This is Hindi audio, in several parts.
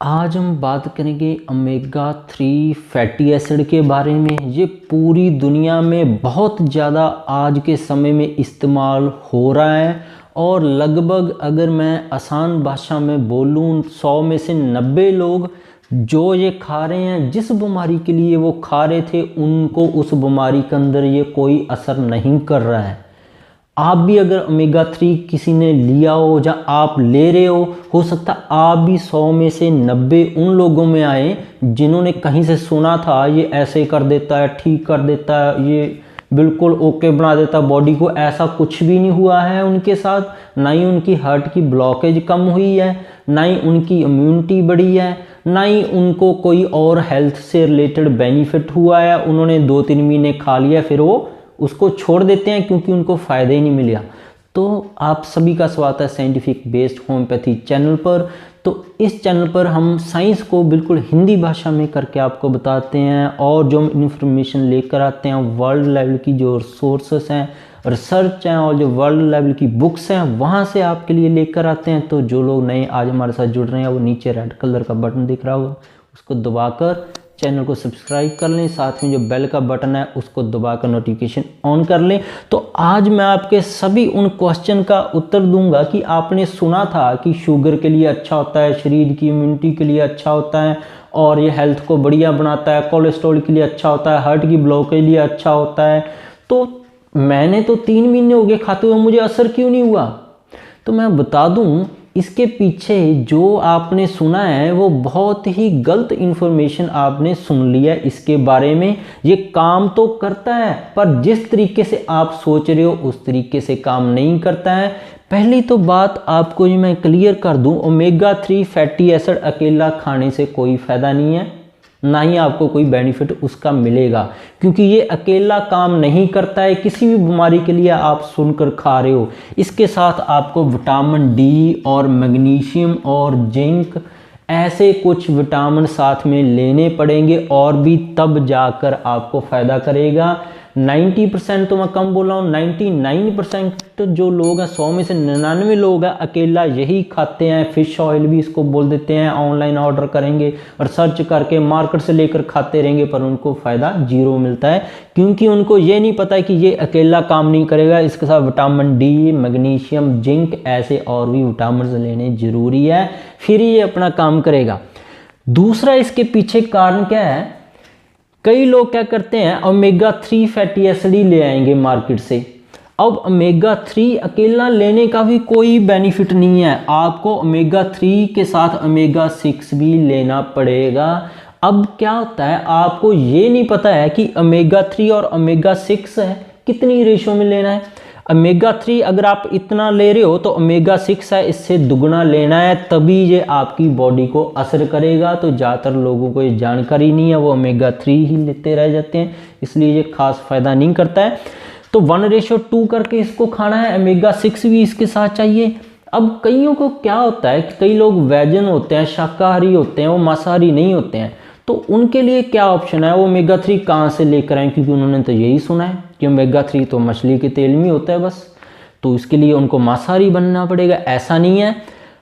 आज हम बात करेंगे ओमेगा 3 फैटी एसिड के बारे में। ये पूरी दुनिया में बहुत ज़्यादा आज के समय में इस्तेमाल हो रहा है और लगभग अगर मैं आसान भाषा में बोलूँ 100 में से 90 लोग जो ये खा रहे हैं, जिस बीमारी के लिए वो खा रहे थे, उनको उस बीमारी के अंदर ये कोई असर नहीं कर रहा है। आप भी अगर ओमेगा 3 किसी ने लिया हो या आप ले रहे हो सकता है आप भी 100 में से 90 उन लोगों में आए जिन्होंने कहीं से सुना था ये ऐसे कर देता है, ठीक कर देता है, ये बिल्कुल ओके बना देता है बॉडी को। ऐसा कुछ भी नहीं हुआ है उनके साथ। ना ही उनकी हार्ट की ब्लॉकेज कम हुई है, ना ही उनकी इम्यूनिटी बढ़ी है, ना ही उनको कोई और हेल्थ से रिलेटेड बेनिफिट हुआ है। उन्होंने 2-3 महीने खा लिया फिर वो उसको छोड़ देते हैं क्योंकि उनको फ़ायदा ही नहीं मिला। तो आप सभी का स्वागत है साइंटिफिक बेस्ड होम्योपैथी चैनल पर। तो इस चैनल पर हम साइंस को बिल्कुल हिंदी भाषा में करके आपको बताते हैं और जो हम इन्फॉर्मेशन लेकर आते हैं वर्ल्ड लेवल की जो रिसोर्सेस हैं, रिसर्च हैं और जो वर्ल्ड लेवल की बुक्स हैं वहाँ से आपके लिए लेकर आते हैं। तो जो लोग नए आज हमारे साथ जुड़ रहे हैं वो नीचे रेड कलर का बटन दिख रहा होगा, उसको दबाकर चैनल को सब्सक्राइब कर लें। साथ में जो बेल का बटन है उसको दबाकर नोटिफिकेशन ऑन कर लें। तो आज मैं आपके सभी उन क्वेश्चन का उत्तर दूंगा कि आपने सुना था कि शुगर के लिए अच्छा होता है, शरीर की इम्यूनिटी के लिए अच्छा होता है और ये हेल्थ को बढ़िया बनाता है, कोलेस्ट्रॉल के लिए अच्छा होता है, हार्ट की ब्लॉक के लिए अच्छा होता है। तो मैंने तो 3 महीने हो गए खाते हुए, मुझे असर क्यों नहीं हुआ? तो मैं बता दूं इसके पीछे जो आपने सुना है वो बहुत ही गलत इन्फॉर्मेशन आपने सुन लिया इसके बारे में। ये काम तो करता है पर जिस तरीके से आप सोच रहे हो उस तरीके से काम नहीं करता है। पहली तो बात आपको ये मैं क्लियर कर दूं, ओमेगा 3 फैटी एसिड अकेला खाने से कोई फ़ायदा नहीं है, ना ही आपको कोई बेनिफिट उसका मिलेगा क्योंकि ये अकेला काम नहीं करता है। किसी भी बीमारी के लिए आप सुनकर खा रहे हो, इसके साथ आपको विटामिन डी और मैग्नीशियम और जिंक ऐसे कुछ विटामिन साथ में लेने पड़ेंगे और भी तब जाकर आपको फ़ायदा करेगा। 90% तो मैं कम बोल रहा हूँ, 99% जो लोग हैं, 100 में से 99 लोग हैं अकेला यही खाते हैं। फिश ऑयल भी इसको बोल देते हैं, ऑनलाइन ऑर्डर करेंगे और सर्च करके मार्केट से लेकर खाते रहेंगे पर उनको फ़ायदा 0 मिलता है क्योंकि उनको ये नहीं पता है कि ये अकेला काम नहीं करेगा। इसके साथ विटामिन डी, मैग्नीशियम, जिंक ऐसे और भी विटामिन लेने ज़रूरी है, फिर ये अपना काम करेगा। दूसरा इसके पीछे कारण क्या है, कई लोग क्या करते हैं ओमेगा 3 फैटी एसिड ही ले आएंगे मार्केट से। अब ओमेगा 3 अकेला लेने का भी कोई बेनिफिट नहीं है, आपको ओमेगा 3 के साथ ओमेगा 6 भी लेना पड़ेगा। अब क्या होता है आपको ये नहीं पता है कि ओमेगा 3 और ओमेगा 6 है कितनी रेशो में लेना है। ओमेगा 3 अगर आप इतना ले रहे हो तो ओमेगा 6 है इससे दुगना लेना है, तभी ये आपकी बॉडी को असर करेगा। तो ज़्यादातर लोगों को ये जानकारी नहीं है, वो ओमेगा 3 ही लेते रह जाते हैं, इसलिए ये खास फ़ायदा नहीं करता है। तो 1:2 करके इसको खाना है, ओमेगा 6 भी इसके साथ चाहिए। अब कईयों को क्या होता है कि कई लोग वेजन होते हैं, शाकाहारी होते हैं, वो मांसाहारी नहीं होते हैं, तो उनके लिए क्या ऑप्शन है, वो ओमेगा 3 कहाँ से लेकर आए? क्योंकि उन्होंने तो यही सुना है कि ओमेगा 3 तो मछली के तेल में होता है बस, तो इसके लिए उनको मांसाहारी बनना पड़ेगा। ऐसा नहीं है,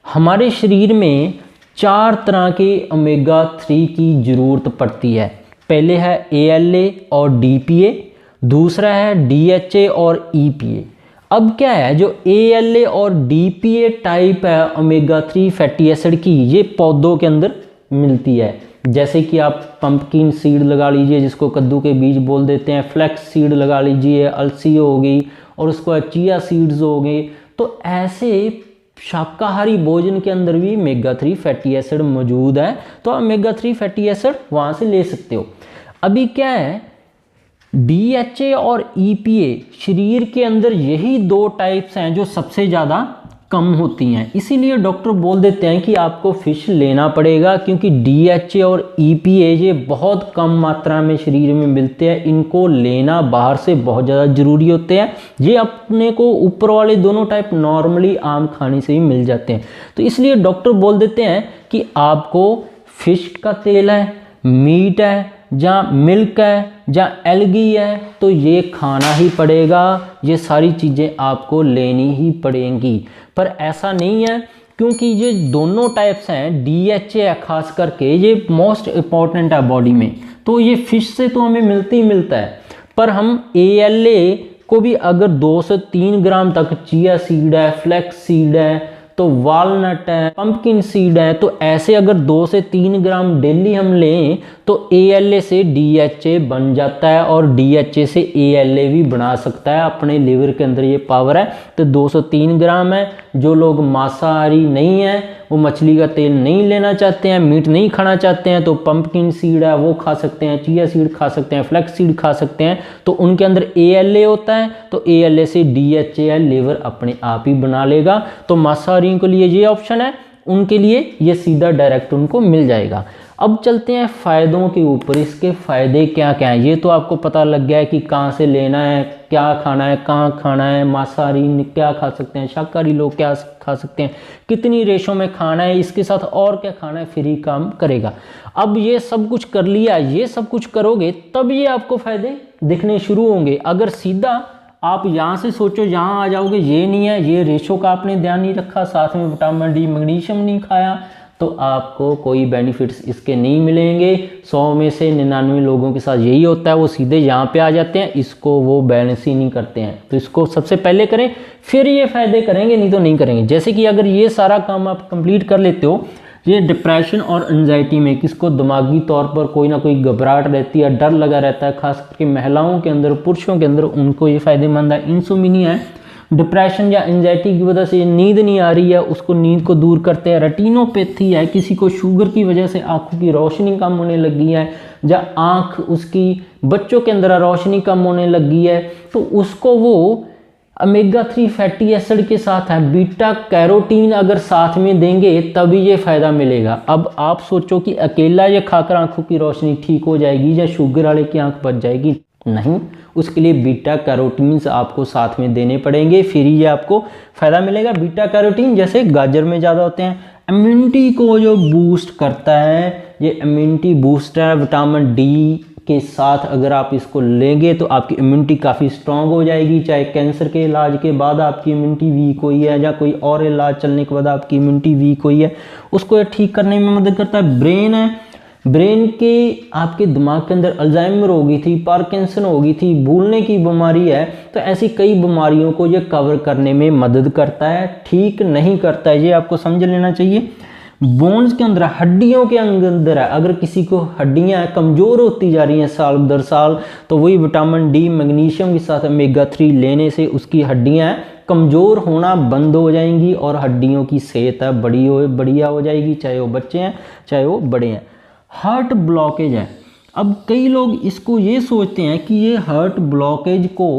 हमारे शरीर में 4 तरह के ओमेगा 3 की ज़रूरत पड़ती है। पहले है ALA और DPA, दूसरा है DHA और EPA। अब क्या है, जो ALA और DPA टाइप है ओमेगा 3 फैटी एसिड की, ये पौधों के अंदर मिलती है। जैसे कि आप पंपकिन सीड लगा लीजिए जिसको कद्दू के बीज बोल देते हैं, फ्लैक्स सीड लगा लीजिए, अलसी हो गई और उसको चिया सीड्स हो गए। तो ऐसे शाकाहारी भोजन के अंदर भी ओमेगा 3 फैटी एसिड मौजूद है, तो ओमेगा 3 फैटी एसिड वहाँ से ले सकते हो। अभी क्या है, DHA और EPA शरीर के अंदर यही 2 टाइप्स हैं जो सबसे ज़्यादा कम होती हैं, इसीलिए डॉक्टर बोल देते हैं कि आपको फ़िश लेना पड़ेगा क्योंकि DHA और EPA ये बहुत कम मात्रा में शरीर में मिलते हैं, इनको लेना बाहर से बहुत ज़्यादा ज़रूरी होते हैं। ये अपने को ऊपर वाले दोनों टाइप नॉर्मली आम खाने से ही मिल जाते हैं, तो इसलिए डॉक्टर बोल देते हैं कि आपको फ़िश का तेल है, मीट है, जहाँ मिल्क है, जहाँ एल्गी है, तो ये खाना ही पड़ेगा, ये सारी चीज़ें आपको लेनी ही पड़ेंगी। पर ऐसा नहीं है क्योंकि ये दोनों टाइप्स हैं DHA है खास करके, ये मोस्ट इम्पॉर्टेंट है बॉडी में। तो ये फिश से तो हमें मिलता ही मिलता है, पर हम ALA को भी अगर 2 से 3 ग्राम तक, चिया सीड है, फ्लैक्स सीड है, तो वालनट है, पंपकिन सीड है, तो ऐसे अगर 2 से 3 ग्राम डेली हम लें तो ALA से DHA बन जाता है और DHA से ALA भी बना सकता है। अपने लिवर के अंदर ये पावर है। तो 203 ग्राम है। जो लोग मांसाहारी नहीं है, वो मछली का तेल नहीं लेना चाहते हैं, मीट नहीं खाना चाहते हैं, तो पंपकिन सीड है वो खा सकते हैं, चिया सीड खा सकते हैं, फ्लैक्स सीड खा सकते हैं। तो उनके अंदर ALA होता है, तो ALA से DHA है लिवर अपने आप ही बना लेगा। तो मांसाहारियों के लिए ये ऑप्शन है, उनके लिए ये सीधा डायरेक्ट उनको मिल जाएगा। अब चलते हैं फ़ायदों के ऊपर। इसके फ़ायदे क्या क्या हैं ये तो आपको पता लग गया है कि कहाँ से लेना है, क्या खाना है, कहाँ खाना है, मांसाहारी क्या खा सकते हैं, शाकाहारी लोग क्या खा सकते हैं, कितनी रेशो में खाना है, इसके साथ और क्या खाना है, फ्री काम करेगा। अब ये सब कुछ कर लिया, ये सब कुछ करोगे तब ये आपको फ़ायदे दिखने शुरू होंगे। अगर सीधा आप यहाँ से सोचो यहाँ आ जाओगे, ये नहीं है, ये रेशो का आपने ध्यान नहीं रखा, साथ में विटामिन डी मैग्नीशियम नहीं खाया, तो आपको कोई बेनिफिट्स इसके नहीं मिलेंगे। 100 में से 99 लोगों के साथ यही होता है, वो सीधे यहाँ पे आ जाते हैं, इसको वो बैलेंस ही नहीं करते हैं। तो इसको सबसे पहले करें, फिर ये फ़ायदे करेंगे, नहीं तो नहीं करेंगे। जैसे कि अगर ये सारा काम आप कंप्लीट कर लेते हो, ये डिप्रेशन और एंजाइटी में किसको दिमागी तौर पर कोई ना कोई घबराहट रहती है, डर लगा रहता है, खास करके महिलाओं के अंदर, पुरुषों के अंदर, उनको ये फ़ायदेमंद है। इंसोम्निया है, डिप्रेशन या एंजाइटी की वजह से नींद नहीं आ रही है, उसको नींद को दूर करते हैं। रेटिनोपैथी है, किसी को शुगर की वजह से आंखों की रोशनी कम होने लगी है, या आंख उसकी बच्चों के अंदर रोशनी कम होने लगी है, तो उसको वो ओमेगा 3 फैटी एसिड के साथ है, बीटा कैरोटीन अगर साथ में देंगे तभी ये फ़ायदा मिलेगा। अब आप सोचो कि अकेला ये खाकर आंखों की रोशनी ठीक हो जाएगी या शुगर वाले की आंख बच जाएगी? नहीं, उसके लिए बीटा कैरोटीन आपको साथ में देने पड़ेंगे, फिर ये आपको फ़ायदा मिलेगा। बीटा कैरोटीन जैसे गाजर में ज़्यादा होते हैं। इम्यूनिटी को जो बूस्ट करता है, ये इम्यूनिटी बूस्टर है। विटामिन डी के साथ अगर आप इसको लेंगे तो आपकी इम्यूनिटी काफ़ी स्ट्रांग हो जाएगी। चाहे कैंसर के इलाज के बाद आपकी इम्यूनिटी वीक हुई है या कोई और इलाज चलने के बाद आपकी इम्यूनिटी वीक हुई है, उसको ठीक करने में मदद करता है। ब्रेन है, ब्रेन के आपके दिमाग के अंदर अल्जाइमर हो गई थी, पार्किंसन हो गई थी, भूलने की बीमारी है, तो ऐसी कई बीमारियों को ये कवर करने में मदद करता है, ठीक नहीं करता है, ये आपको समझ लेना चाहिए। बोन्स के अंदर, हड्डियों के अंदर है, अगर किसी को हड्डियां कमज़ोर होती जा रही हैं साल दर साल, तो वही विटामिन डी मैग्नीशियम के साथ ओमेगा 3 लेने से उसकी हड्डियां कमज़ोर होना बंद हो जाएंगी और हड्डियों की सेहत है बढ़िया हो जाएगी, चाहे वो बच्चे हैं चाहे वो बड़े हैं। हार्ट ब्लॉकेज है, अब कई लोग इसको ये सोचते हैं कि ये हार्ट ब्लॉकेज को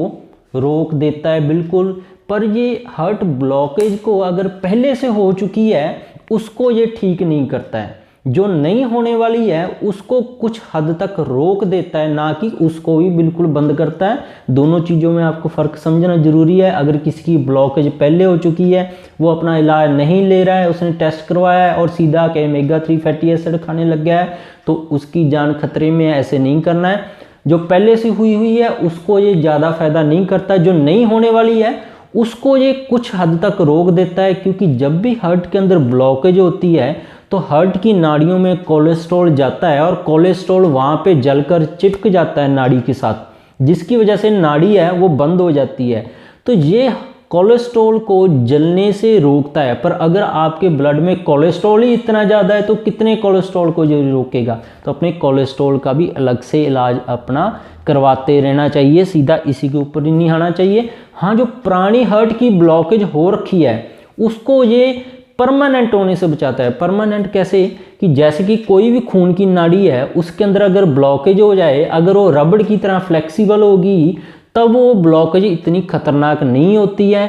रोक देता है, बिल्कुल, पर ये हार्ट ब्लॉकेज को अगर पहले से हो चुकी है उसको ये ठीक नहीं करता है। जो नहीं होने वाली है उसको कुछ हद तक रोक देता है, ना कि उसको भी बिल्कुल बंद करता है। दोनों चीज़ों में आपको फ़र्क समझना जरूरी है। अगर किसी की ब्लॉकेज पहले हो चुकी है, वो अपना इलाज नहीं ले रहा है, उसने टेस्ट करवाया है और सीधा के ओमेगा 3 फैटी एसिड खाने लग गया है, तो उसकी जान खतरे में है, ऐसे नहीं करना है। जो पहले से हुई है उसको ये ज़्यादा फायदा नहीं करता, जो नहीं होने वाली है उसको ये कुछ हद तक रोक देता है। क्योंकि जब भी हार्ट के अंदर ब्लॉकेज होती है तो हार्ट की नाड़ियों में कोलेस्ट्रॉल जाता है और कोलेस्ट्रॉल वहाँ पे जलकर चिपक जाता है नाड़ी के साथ, जिसकी वजह से नाड़ी है वो बंद हो जाती है। तो ये कोलेस्ट्रॉल को जलने से रोकता है। पर अगर आपके ब्लड में कोलेस्ट्रॉल ही इतना ज़्यादा है तो कितने कोलेस्ट्रॉल को जो रोकेगा? तो अपने कोलेस्ट्रॉल का भी अलग से इलाज अपना करवाते रहना चाहिए, सीधा इसी के ऊपर ही नहीं आना चाहिए। हाँ, जो पुरानी हार्ट की ब्लॉकेज हो रखी है उसको ये परमानेंट होने से बचाता है। परमानेंट कैसे? कि जैसे कि कोई भी खून की नाड़ी है उसके अंदर अगर ब्लॉकेज हो जाए, अगर वो रबड़ की तरह फ्लेक्सिबल होगी तब वो ब्लॉकेज इतनी खतरनाक नहीं होती है।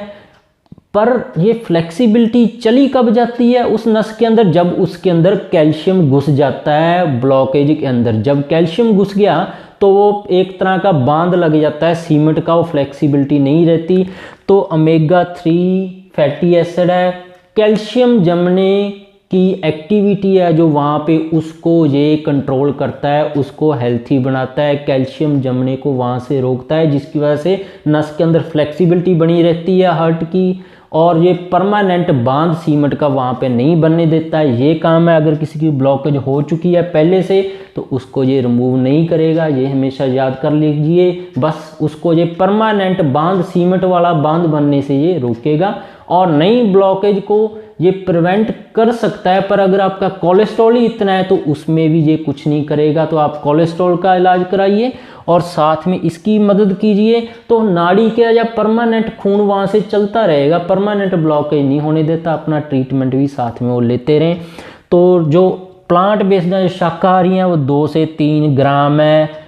पर ये फ्लेक्सिबिलिटी चली कब जाती है उस नस के अंदर? जब उसके अंदर कैल्शियम घुस जाता है ब्लॉकेज के अंदर। जब कैल्शियम घुस गया तो वो एक तरह का बांध लग जाता है सीमेंट का, वो फ्लेक्सिबिलिटी नहीं रहती। तो ओमेगा 3 फैटी एसिड है, कैल्शियम जमने की एक्टिविटी है जो वहाँ पे, उसको ये कंट्रोल करता है, उसको हेल्थी बनाता है, कैल्शियम जमने को वहाँ से रोकता है, जिसकी वजह से नस के अंदर फ्लेक्सिबिलिटी बनी रहती है हार्ट की, और ये परमानेंट बांध सीमेंट का वहाँ पे नहीं बनने देता है। ये काम है, अगर किसी की ब्लॉकेज हो चुकी है पहले से तो उसको ये रिमूव नहीं करेगा, ये हमेशा याद कर लीजिए। बस उसको ये परमानेंट बांध सीमेंट वाला बांध बनने से ये रोकेगा और नई ब्लॉकेज को ये प्रिवेंट कर सकता है। पर अगर आपका कोलेस्ट्रॉल ही इतना है तो उसमें भी ये कुछ नहीं करेगा। तो आप कोलेस्ट्रॉल का इलाज कराइए और साथ में इसकी मदद कीजिए, तो नाड़ी के या परमानेंट खून वहाँ से चलता रहेगा, परमानेंट ब्लॉकेज नहीं होने देता। अपना ट्रीटमेंट भी साथ में वो लेते रहें। तो जो प्लांट बेस्ड शाकाहारी हैं वो 2 से 3 ग्राम है,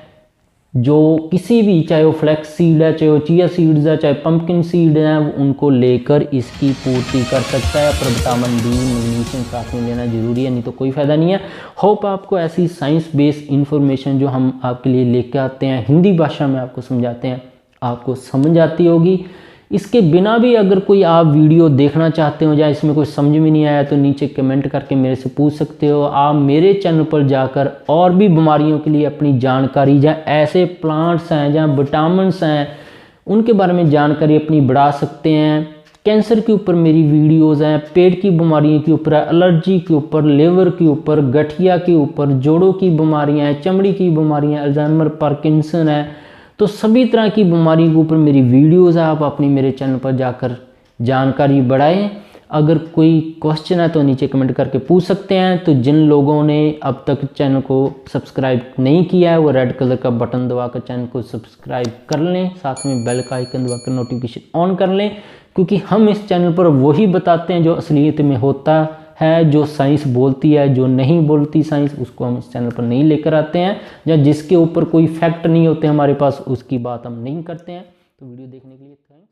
जो किसी भी, चाहे वो फ्लैक्स सीड है, चाहे वो चिया सीड्स है, चाहे पंपकिन सीड है, उनको लेकर इसकी पूर्ति कर सकता है। पर विटामिन डी मैग्नीशियम साथ में लेना जरूरी है, नहीं तो कोई फ़ायदा नहीं है। होप आपको ऐसी साइंस बेस्ड इंफॉर्मेशन जो हम आपके लिए लेकर आते हैं, हिंदी भाषा में आपको समझाते हैं, आपको समझ आती होगी। इसके बिना भी अगर कोई आप वीडियो देखना चाहते हो या इसमें कोई समझ में नहीं आया तो नीचे कमेंट करके मेरे से पूछ सकते हो। आप मेरे चैनल पर जाकर और भी बीमारियों के लिए अपनी जानकारी, या ऐसे प्लांट्स हैं या विटामिन्स हैं उनके बारे में जानकारी अपनी बढ़ा सकते हैं। कैंसर के ऊपर मेरी वीडियोज़ हैं, पेट की बीमारियों के ऊपर, एलर्जी के ऊपर, लिवर के ऊपर, गठिया के ऊपर, जोड़ों की बीमारियाँ हैं, चमड़ी की बीमारियाँ, अल्जाइमर, पार्किंसन है, तो सभी तरह की बीमारी के ऊपर मेरी वीडियोज़ है। आप अपनी मेरे चैनल पर जाकर जानकारी बढ़ाएं। अगर कोई क्वेश्चन है तो नीचे कमेंट करके पूछ सकते हैं। तो जिन लोगों ने अब तक चैनल को सब्सक्राइब नहीं किया है वो रेड कलर का बटन दबाकर चैनल को सब्सक्राइब कर लें, साथ में बेल का आइकन दबाकर नोटिफिकेशन ऑन कर लें, क्योंकि हम इस चैनल पर वही बताते हैं जो असलियत में होता है, जो साइंस बोलती है। जो नहीं बोलती साइंस उसको हम इस चैनल पर नहीं लेकर आते हैं, या जिसके ऊपर कोई फैक्ट नहीं होते हमारे पास उसकी बात हम नहीं करते हैं। तो वीडियो देखने के लिए थैंक